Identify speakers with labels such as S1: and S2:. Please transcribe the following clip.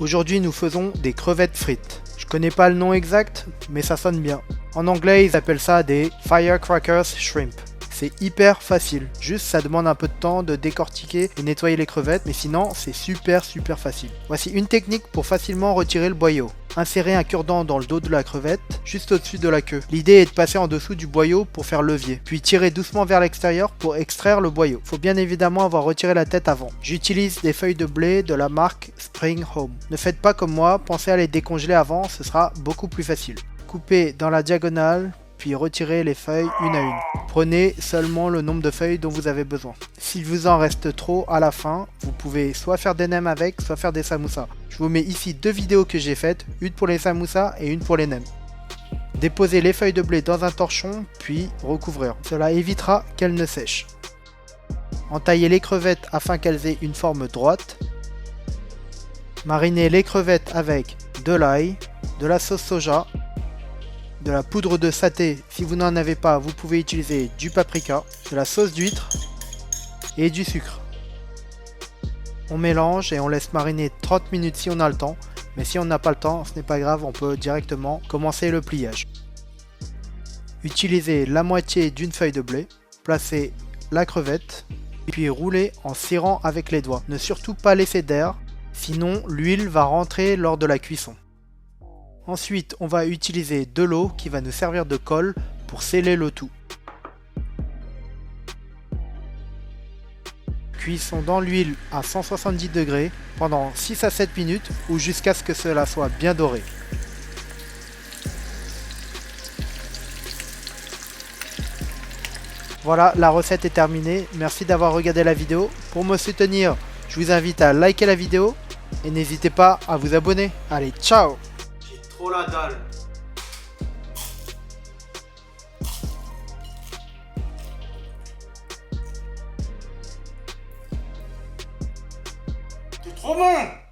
S1: Aujourd'hui, nous faisons des crevettes frites. Je connais pas le nom exact, mais ça sonne bien. En anglais, ils appellent ça des Firecrackers Shrimp. C'est hyper facile, juste ça demande un peu de temps de décortiquer et nettoyer les crevettes, mais sinon c'est super facile. Voici une technique pour facilement retirer le boyau. Insérez un cure-dent dans le dos de la crevette, juste au-dessus de la queue. L'idée est de passer en dessous du boyau pour faire levier, puis tirer doucement vers l'extérieur pour extraire le boyau. Faut bien évidemment avoir retiré la tête avant. J'utilise des feuilles de blé de la marque Spring Home. Ne faites pas comme moi, pensez à les décongeler avant, ce sera beaucoup plus facile. Coupez dans la diagonale, puis retirez les feuilles une à une. Prenez seulement le nombre de feuilles dont vous avez besoin. S'il vous en reste trop à la fin, vous pouvez soit faire des nems avec, soit faire des samoussas. Je vous mets ici deux vidéos que j'ai faites, une pour les samoussas et une pour les nems. Déposez les feuilles de blé dans un torchon, puis recouvrir. Cela évitera qu'elles ne sèchent. Entaillez les crevettes afin qu'elles aient une forme droite. Marinez les crevettes avec de l'ail, de la sauce soja, de la poudre de saté. Si vous n'en avez pas, vous pouvez utiliser du paprika, de la sauce d'huître et du sucre. On mélange et on laisse mariner 30 minutes si on a le temps, mais si on n'a pas le temps, ce n'est pas grave, on peut directement commencer le pliage. Utilisez la moitié d'une feuille de blé, placez la crevette, puis roulez en serrant avec les doigts. Ne surtout pas laisser d'air, sinon l'huile va rentrer lors de la cuisson. Ensuite, on va utiliser de l'eau qui va nous servir de colle pour sceller le tout. Cuisson dans l'huile à 170 degrés pendant 6 à 7 minutes ou jusqu'à ce que cela soit bien doré. Voilà, la recette est terminée. Merci d'avoir regardé la vidéo. Pour me soutenir, je vous invite à liker la vidéo et n'hésitez pas à vous abonner. Allez, ciao!
S2: Trop la dalle. T'es trop bon.